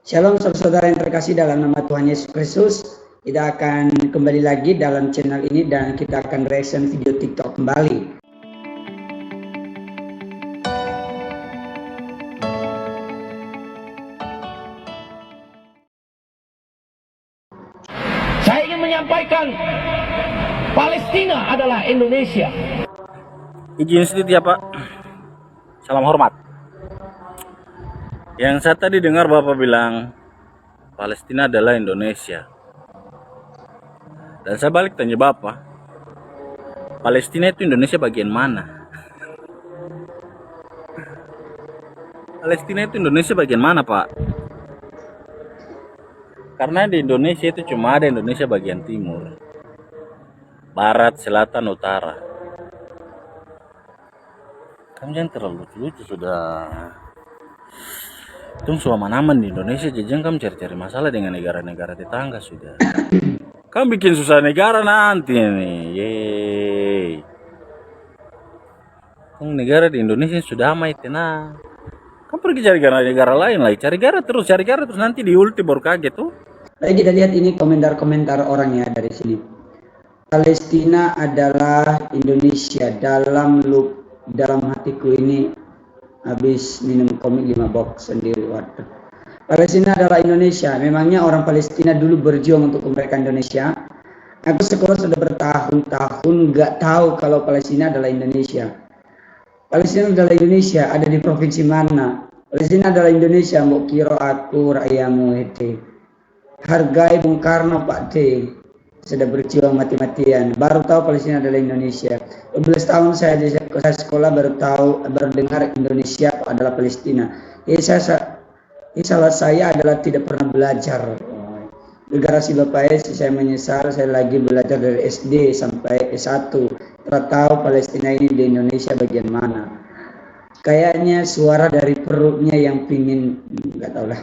Shalom saudara yang terkasih dalam nama Tuhan Yesus Kristus. Kita akan kembali lagi dalam channel ini dan kita akan reaction video TikTok kembali. Saya ingin menyampaikan Palestina adalah Indonesia. Izin sedikit ya Pak. Salam hormat. Yang saya tadi dengar Bapak bilang Palestina adalah Indonesia. Dan saya balik tanya Bapak, Palestina itu Indonesia bagian mana? Palestina itu Indonesia bagian mana Pak? Karena di Indonesia itu cuma ada Indonesia bagian timur, barat, selatan, utara. Kamu jangan terlalu lucu sudah. Itu semua aman di Indonesia, jajang kamu cari-cari masalah dengan negara-negara tetangga sudah. Kamu bikin susah negara nanti nih. Yeay. Negara di Indonesia sudah aman, tenang. Kamu pergi cari negara lain lagi, cari negara terus nanti di ulti baru kaget tuh. Baik, kita lihat ini komentar-komentar orangnya dari sini. Palestina adalah Indonesia, dalam hatiku ini habis minum komik 5 box sendiri. Waduh. Palestina adalah Indonesia. Memangnya orang Palestina dulu berjuang untuk kemerdekaan Indonesia? Aku sekolah sudah bertahun-tahun nggak tahu kalau Palestina adalah Indonesia. Palestina adalah Indonesia, ada di provinsi mana? Palestina adalah Indonesia, mbok kira aku rakyatmu itu. Hargai Bung Karno Pak T. Sudah berjuang mati-matian, baru tahu Palestina adalah Indonesia. 12 tahun saya sekolah baru dengar Indonesia adalah Palestina. Salah saya adalah tidak pernah belajar. Generasi Bapak saya menyesal, saya lagi belajar dari SD sampai S1. Tidak tahu Palestina ini di Indonesia bagian mana. Kayaknya suara dari perutnya yang pingin, nggak tahu lah.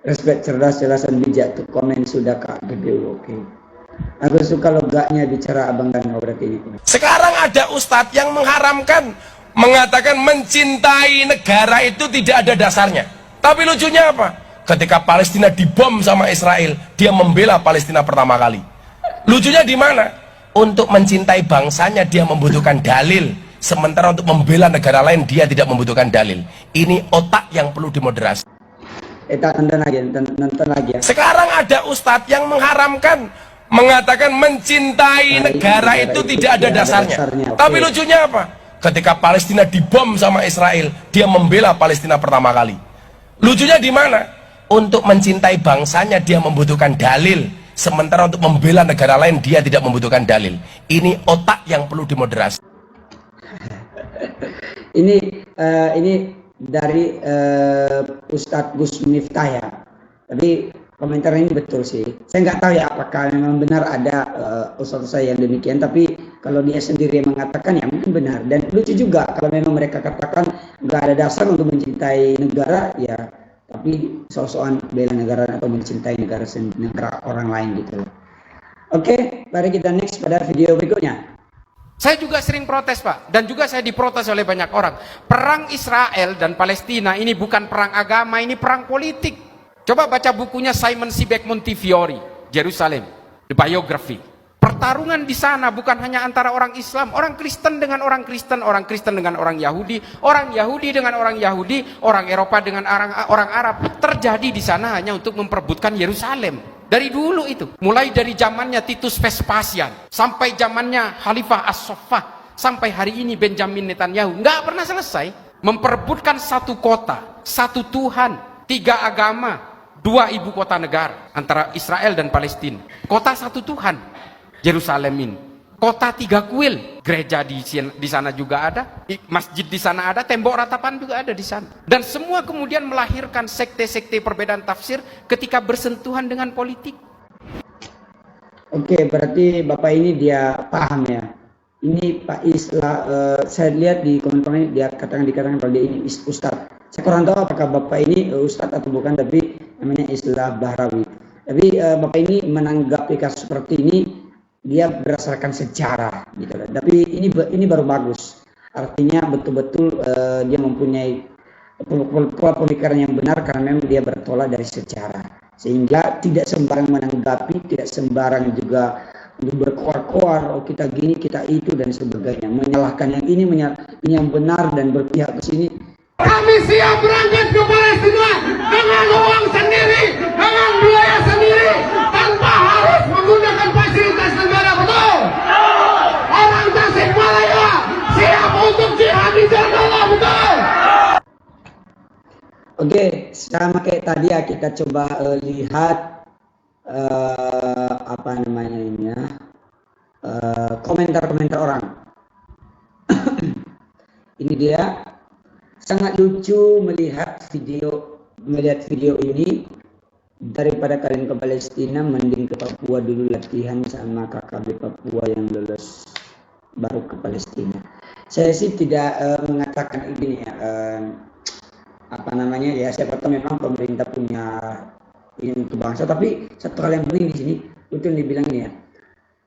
Respect, cerdas, jelas, dan bijak. Tuh komen sudah Kak Gede, oke. Aku suka logaknya bicara abang dan berarti ini. Sekarang ada ustadz yang mengatakan mencintai negara itu tidak ada dasarnya. Tapi lucunya apa? Ketika Palestina dibom sama Israel, dia membela Palestina pertama kali. Lucunya di mana? Untuk mencintai bangsanya dia membutuhkan dalil, sementara untuk membela negara lain dia tidak membutuhkan dalil. Ini otak yang perlu dimoderasi. Nonton lagi ya. Sekarang ada ustadz yang mengatakan mencintai negara itu tidak ada dasarnya. Tapi lucunya apa? Ketika Palestina dibom sama Israel, dia membela Palestina pertama kali. Lucunya di mana? Untuk mencintai bangsanya dia membutuhkan dalil, sementara untuk membela negara lain dia tidak membutuhkan dalil. Ini otak yang perlu dimoderasi. Ini dari Ustadz Gus Miftah ya. Tapi komentar ini betul sih. Saya nggak tahu ya apakah memang benar ada ustadz saya yang demikian. Tapi kalau dia sendiri yang mengatakan ya mungkin benar. Dan lucu juga kalau memang mereka katakan nggak ada dasar untuk mencintai negara ya. Tapi soal-soal bela negara atau mencintai negara orang lain gitu. Oke, mari kita next pada video berikutnya. Saya juga sering protes Pak, dan juga saya diprotes oleh banyak orang. Perang Israel dan Palestina ini bukan perang agama, ini perang politik. Coba baca bukunya Simon Sebag Montefiore, Jerusalem, The Biography. Pertarungan di sana bukan hanya antara orang Islam, orang Kristen dengan orang Kristen, orang Kristen dengan orang Yahudi dengan orang Yahudi, orang Eropa dengan orang Arab. Terjadi di sana hanya untuk memperebutkan Yerusalem. Dari dulu itu, mulai dari zamannya Titus Vespasian sampai zamannya Khalifah As-Saffah sampai hari ini Benjamin Netanyahu, nggak pernah selesai memperebutkan satu kota, satu Tuhan, 3 agama, 2 ibu kota negara antara Israel dan Palestina. Kota satu Tuhan, Yerusalem ini. Kota 3 kuil, gereja di sana juga ada, masjid di sana ada, tembok ratapan juga ada di sana. Dan semua kemudian melahirkan sekte-sekte perbedaan tafsir ketika bersentuhan dengan politik. Oke, berarti Bapak ini dia paham ya. Ini Pak Islah, saya lihat di komentar ini dia dikatakan kalau dia ini Ustadz. Saya kurang tahu apakah Bapak ini Ustadz atau bukan, tapi namanya Islah Bahrawi. Tapi Bapak ini menanggapi kasus seperti ini dia berdasarkan sejarah gitu. Tapi ini baru bagus. Artinya betul-betul dia mempunyai pola pemikiran yang benar karena memang dia bertolak dari sejarah, sehingga tidak sembarang menanggapi, tidak sembarang juga untuk berkoar-koar, oh kita gini, kita itu dan sebagainya, menyalahkan yang ini yang benar dan berpihak ke sini. Kami siap berangkat ke Palestina dengan uang sendiri, dengan biaya sendiri, tanpa harus menggunakan fasilitas negara, betul? Orang Tasikmalaya siap untuk jihad di jalan Allah, betul? Oke, sama kayak tadi ya, kita coba lihat apa namanya ini ya, komentar-komentar orang. Ini dia, sangat lucu melihat video ini. Daripada kalian ke Palestina, mending ke Papua dulu latihan sama KKB Papua yang lulus baru ke Palestina. Saya sih tidak mengatakan ini ya, apa namanya ya, siapa tahu memang pemerintah punya ini untuk bangsa, tapi satu hal yang penting di sini itu yang dibilang ini ya,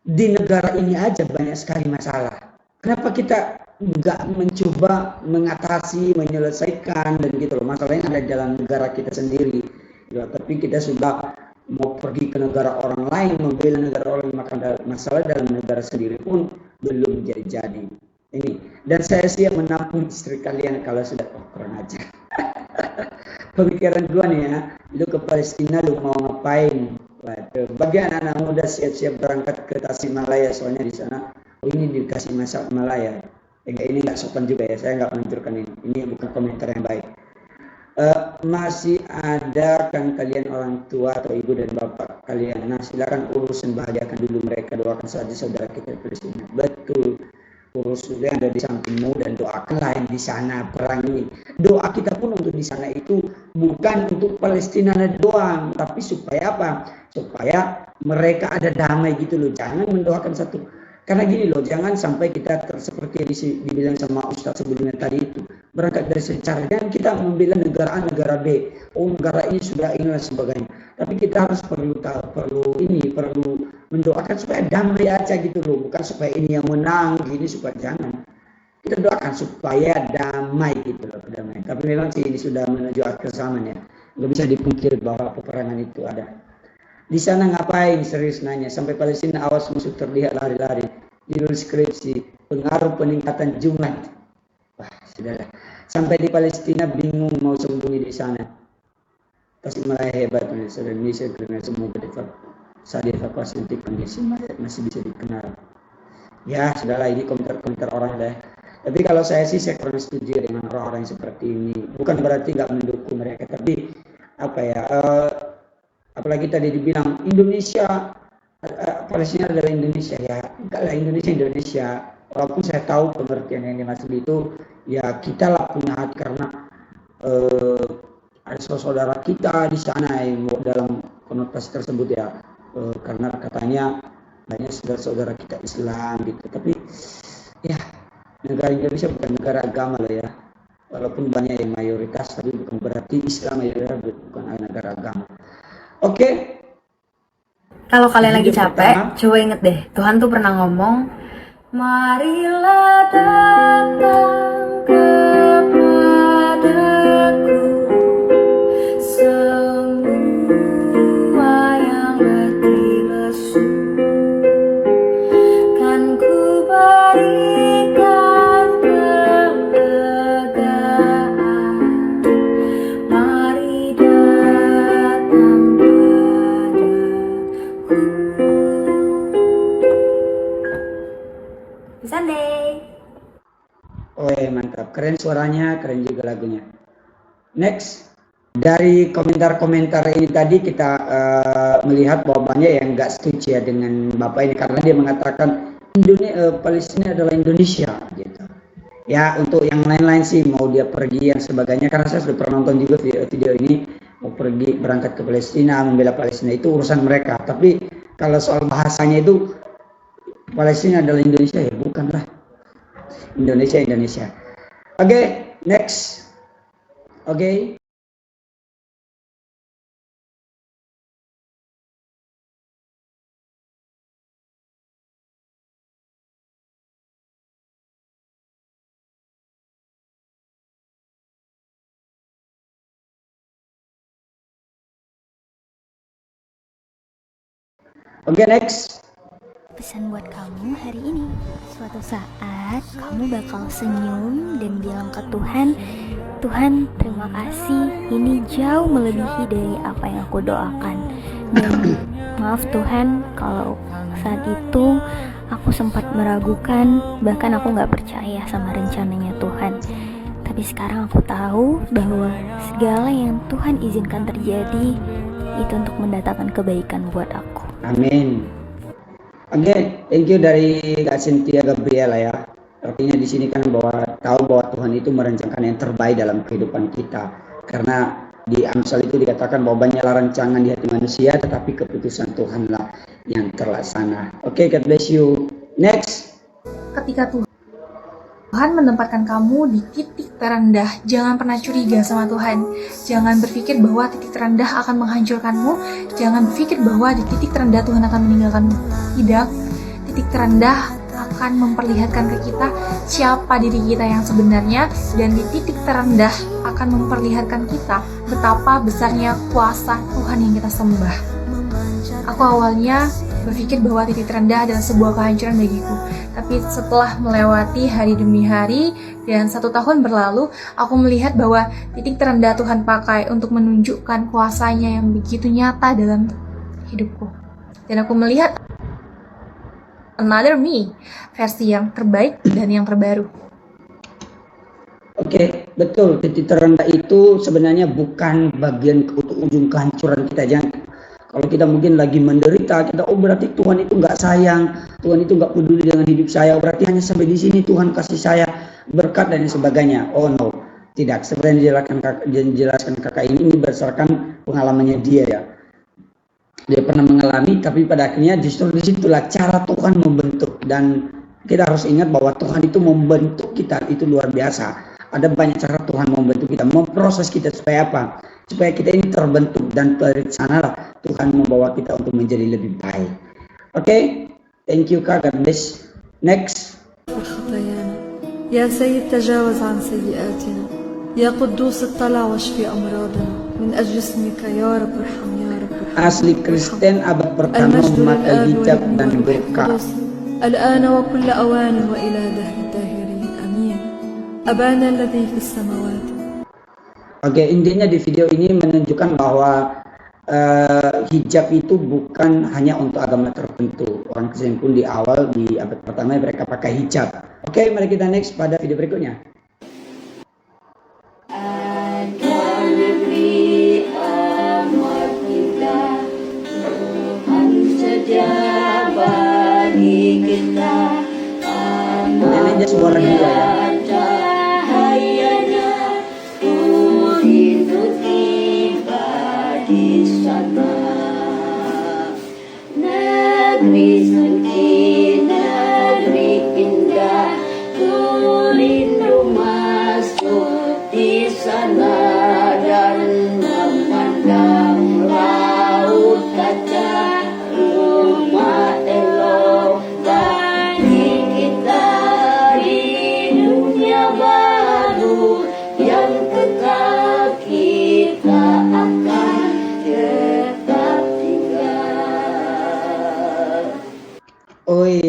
di negara ini aja banyak sekali masalah. Kenapa kita nggak mencoba mengatasi, menyelesaikan dan gitu loh, masalahnya ada dalam negara kita sendiri ya, tapi kita sudah mau pergi ke negara orang lain, membela negara orang, maka masalah dalam negara sendiri pun belum jadi ini. Dan saya siap menampung istri kalian kalau sudah kurang aja. Pemikiran dua nih ya, lu ke Palestina lu mau ngapain? Waduh, bagi anak-anak muda siap-siap berangkat ke Tasikmalaya, soalnya di sana ini di Tasikmalaya. Ini nggak sopan juga ya, saya nggak menunjukkan ini bukan komentar yang baik. Masih ada kan kalian orang tua atau ibu dan bapak kalian, nah silakan urus dan bahagiakan dulu mereka, doakan saja saudara kita di Palestina. Betul, urus sudah ada di sampingmu dan doakanlah yang di sana perang ini. Doa kita pun untuk di sana itu bukan untuk Palestina doang, tapi supaya apa? Supaya mereka ada damai gitu loh. Jangan mendoakan satu, karena gini loh, jangan sampai kita seperti dibilang sama Ustadz sebelumnya tadi itu, berangkat dari sejarah, dan kita membela negara A, negara B, oh negara ini sudah ini dan sebagainya. Tapi kita harus perlu mendoakan supaya damai aja gitu loh, bukan supaya ini yang menang gini, supaya jangan. Kita doakan supaya damai gitu loh, damai. Tapi memang sih ini sudah menuju akhir zaman ya, nggak bisa dipungkiri bahwa peperangan itu ada. Di sana ngapain, serius nanya, sampai Palestina awas musuh terlihat lari-lari. Judul skripsi, pengaruh peningkatan jumlah. Wah, sudahlah. Sampai di Palestina bingung mau sembunyi di sana. Tasikmalaya hebat, saudara Indonesia kriminal semua saat dievakuasi nanti kondisi masih bisa dikenal. Ya, sudahlah, ini komentar-komentar orang deh. Tapi kalau saya sih, saya kurang setuju dengan orang-orang seperti ini. Bukan berarti nggak mendukung mereka, tapi apa ya, apalagi tadi dibilang Indonesia, Palestina adalah Indonesia, ya enggak lah, Indonesia. Walaupun saya tahu pengertian yang dimaksud itu, ya kita lah punya hati karena ada saudara kita di sana yang dalam konotasi tersebut ya, karena katanya banyak saudara-saudara kita Islam gitu. Tapi ya, negara Indonesia bukan negara agama lah ya, walaupun banyak yang mayoritas, tapi bukan berarti Islam mayoritas, bukan negara agama. Oke. Kalau kalian lagi capek, coba inget deh, Tuhan tuh pernah ngomong, marilah datang kepadaku semua yang letih lesu, kan ku berikan kelegaan. Mari datang padaku. Sunday. Oh mantap, keren suaranya, keren juga lagunya. Next, dari komentar-komentar ini tadi kita melihat bahwa banyak yang nggak setuju ya dengan Bapak ini, karena dia mengatakan Palestina adalah Indonesia gitu. Ya, untuk yang lain-lain sih mau dia pergi yang sebagainya, karena saya sudah pernah nonton juga video ini, mau pergi berangkat ke Palestina, membela Palestina, itu urusan mereka. Tapi kalau soal bahasanya itu Palestina adalah Indonesia, ya bukanlah. Indonesia. Oke, next. Oke. Oke, next. Pesan buat kamu hari ini. Suatu saat kamu bakal senyum dan bilang ke Tuhan, Tuhan terima kasih, ini jauh melebihi dari apa yang aku doakan. Dan maaf Tuhan kalau saat itu aku sempat meragukan, bahkan aku gak percaya sama rencananya Tuhan. Tapi sekarang aku tahu bahwa segala yang Tuhan izinkan terjadi itu untuk mendatangkan kebaikan buat aku. Amin. Oke, thank you dari Kak Cynthia Gabriela ya. Artinya di sini kan tahu bahwa Tuhan itu merencanakan yang terbaik dalam kehidupan kita. Karena di Amsal itu dikatakan bahwa banyaklah rancangan di hati manusia, tetapi keputusan Tuhanlah yang terlaksana. Oke, God bless you. Next. Ketika Tuhan menempatkan kamu di titik terendah, jangan pernah curiga sama Tuhan. Jangan berpikir bahwa titik terendah akan menghancurkanmu. Jangan berpikir bahwa di titik terendah Tuhan akan meninggalkanmu. Tidak. Titik terendah akan memperlihatkan ke kita siapa diri kita yang sebenarnya, dan di titik terendah akan memperlihatkan kita betapa besarnya kuasa Tuhan yang kita sembah. Aku awalnya berpikir bahwa titik terendah adalah sebuah kehancuran bagiku, tapi setelah melewati hari demi hari dan 1 tahun berlalu, aku melihat bahwa titik terendah Tuhan pakai untuk menunjukkan kuasanya yang begitu nyata dalam hidupku. Dan aku melihat another me, versi yang terbaik dan yang terbaru. Oke, betul. Titik terendah itu sebenarnya bukan bagian ujung kehancuran kita. Jangan, kalau kita mungkin lagi menderita, kita berarti Tuhan itu nggak sayang, Tuhan itu nggak peduli dengan hidup saya, berarti hanya sampai di sini Tuhan kasih saya berkat dan sebagainya. Oh no, tidak. Seperti yang dijelaskan kakak ini berdasarkan pengalamannya dia ya. Dia pernah mengalami, tapi pada akhirnya justru disitulah cara Tuhan membentuk. Dan kita harus ingat bahwa Tuhan itu membentuk kita, itu luar biasa. Ada banyak cara Tuhan membentuk kita, memproses kita supaya apa? Supaya kita ini terbentuk, dan dari sanalah Tuhan membawa kita untuk menjadi lebih baik. Oke, thank you Kak, God bless. Next. يا سيد تجاوز عن سيئاتنا يا قدوس اطلع واشفي أمراضنا من أجل اسمك يا رب ارحم يا رب ارحم. Asli Kristen abad pertama memakai hijab dan burqa. الآن وكل أوان وإلى دهر الداهرين آمين. أبانا الذي في السماوات. Oke, intinya di video ini menunjukkan bahwa hijab itu bukan hanya untuk agama tertentu. Orang Kristen pun di awal di abad pertama mereka pakai hijab. Oke, mari kita next pada video berikutnya. Neneknya suara dia ya.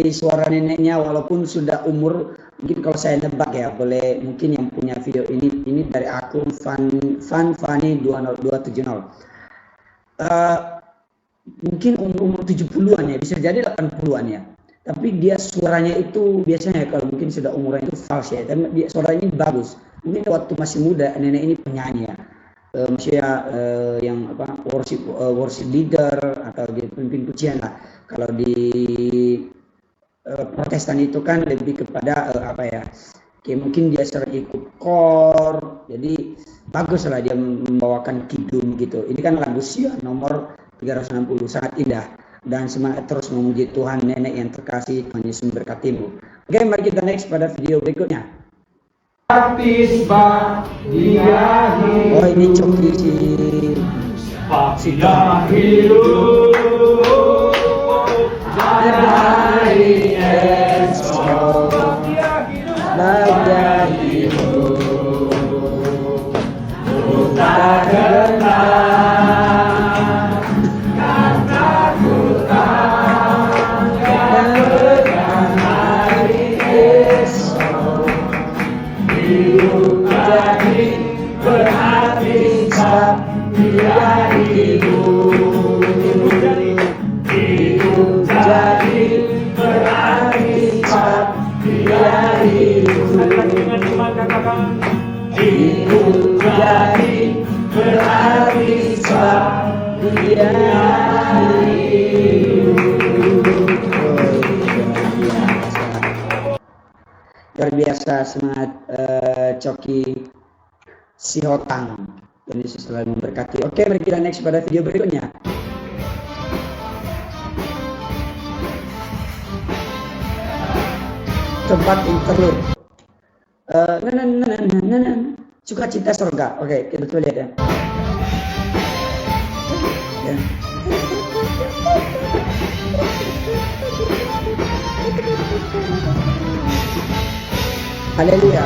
Suara neneknya walaupun sudah umur, mungkin kalau saya nebak ya, boleh mungkin yang punya video ini dari akun Fanny 20270. Mungkin umur 70-an ya, bisa jadi 80-an ya. Tapi dia suaranya itu biasanya kalau mungkin sudah umurnya itu false ya, tapi dia suaranya ini bagus. Mungkin waktu masih muda nenek ini penyanyi ya. Maksudnya yang apa worship leader atau dia pemimpin pujian lah. Kalau di Protestan itu kan lebih kepada kayak mungkin dia sering ikut kor, jadi bagus lah dia membawakan kidung gitu. Ini kan lagu Sion nomor 360, sangat indah dan semangat terus memuji Tuhan. Nenek yang terkasih, Tuhan Yesus memberkatimu. Oke, mari kita next pada video berikutnya. Oh, ini Coki si bahagia hidup tak kenal karena ku tak dia luar biasa. Semangat Coki Sihotang. Tuhan Yesus selalu memberkati. Oke, mari kita next pada video berikutnya. Tempat interlude. Sukacita surga. Oke, kita coba lihat ya. Haleluya.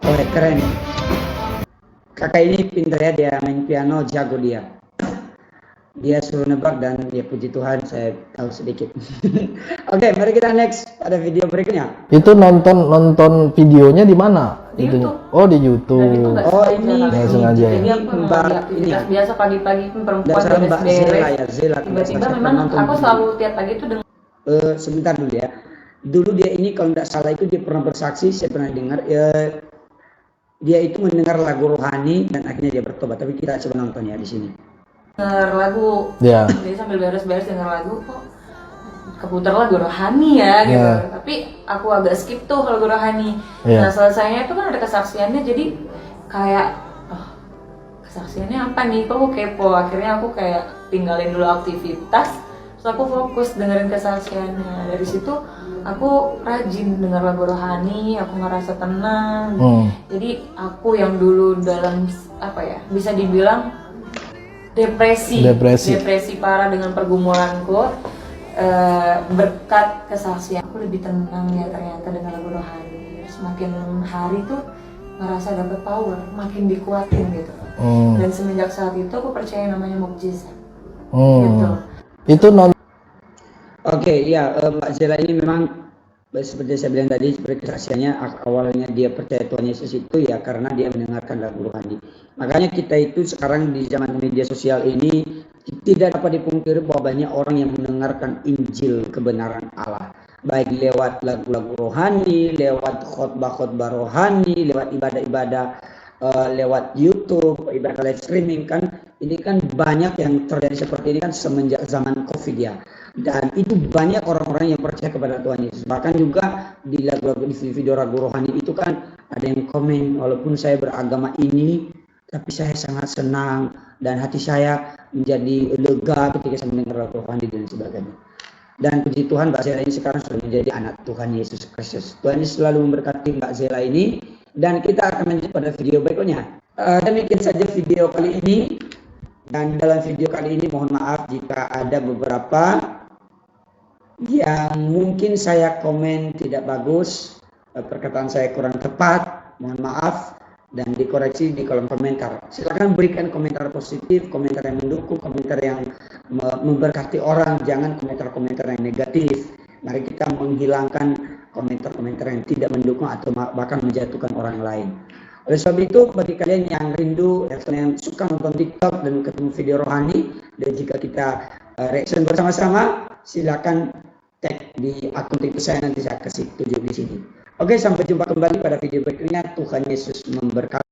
Oh, keren. Kakak ini pintar ya, dia main piano jago dia. Dia suruh nebak dan ya puji Tuhan saya tahu sedikit. Oke, mari kita next pada video berikutnya. Itu nonton videonya di mana? Di YouTube. Oh, di YouTube. Oh, ini nggak sengaja ya. Jadi aku memang aktivitas biasa pagi-pagi perempuan beres-beres. Tiba-tiba memang aku selalu tiap pagi itu dengan sebentar dulu ya. Dulu dia ini kalau tidak salah itu dia pernah bersaksi, saya pernah dengar dia itu mendengar lagu rohani dan akhirnya dia bertobat. Tapi kita coba nonton ya di sini. dengar lagu, Yeah. jadi sambil beres-beres dengar lagu kok keputar lagu rohani ya gitu. Yeah. Tapi aku agak skip tuh lagu rohani. Yeah. Nah selesainya itu kan ada kesaksiannya, jadi kayak kesaksiannya apa nih? Kok aku kepo. Akhirnya aku kayak tinggalin dulu aktivitas, terus aku fokus dengerin kesaksiannya. Dari situ aku rajin dengar lagu rohani, aku ngerasa tenang. Jadi aku yang dulu dalam apa ya, bisa dibilang depresi parah dengan pergumulanku, berkat kesaksian aku lebih tenang ya ternyata dengan lagu rohani. Semakin hari tuh ngerasa dapet power, makin dikuatin gitu. Dan semenjak saat itu aku percaya namanya mukjizat. Gitu. Itu Oke, ya Mbak Zela ini memang seperti saya bilang tadi, seperti kesaksiannya awalnya dia percaya Tuhan Yesus itu ya karena dia mendengarkan lagu rohani. Makanya kita itu sekarang di zaman media sosial ini tidak dapat dipungkiri bahwa banyak orang yang mendengarkan Injil kebenaran Allah, baik lewat lagu-lagu rohani, lewat khotbah-khotbah rohani, lewat ibadah-ibadah lewat YouTube, ibadah live streaming kan. Ini kan banyak yang terjadi seperti ini kan semenjak zaman COVID ya. Dan itu banyak orang-orang yang percaya kepada Tuhan Yesus. Bahkan juga di lagu-lagu di video lagu rohani itu kan ada yang komen, walaupun saya beragama ini tapi saya sangat senang dan hati saya menjadi lega ketika saya mendengar lagu rohani dan sebagainya. Dan puji Tuhan Mbak Zela ini sekarang sudah menjadi anak Tuhan Yesus Kristus. Tuhan Yesus selalu memberkati Mbak Zela ini, dan kita akan lanjut pada video berikutnya. Demikian saja video kali ini. Dan dalam video kali ini mohon maaf jika ada beberapa yang mungkin saya komen tidak bagus, perkataan saya kurang tepat, mohon maaf dan dikoreksi di kolom komentar. Silakan berikan komentar positif, komentar yang mendukung, komentar yang memberkati orang, jangan komentar-komentar yang negatif. Mari kita menghilangkan komentar-komentar yang tidak mendukung atau bahkan menjatuhkan orang lain. Oleh sebab itu, bagi kalian yang rindu, yang suka nonton TikTok dan ketemu video rohani, dan jika kita reaction bersama-sama, silakan tag di akun TikTok saya, nanti saya kasih tunjuk di sini. Oke, sampai jumpa kembali pada video berikutnya. Tuhan Yesus memberkati.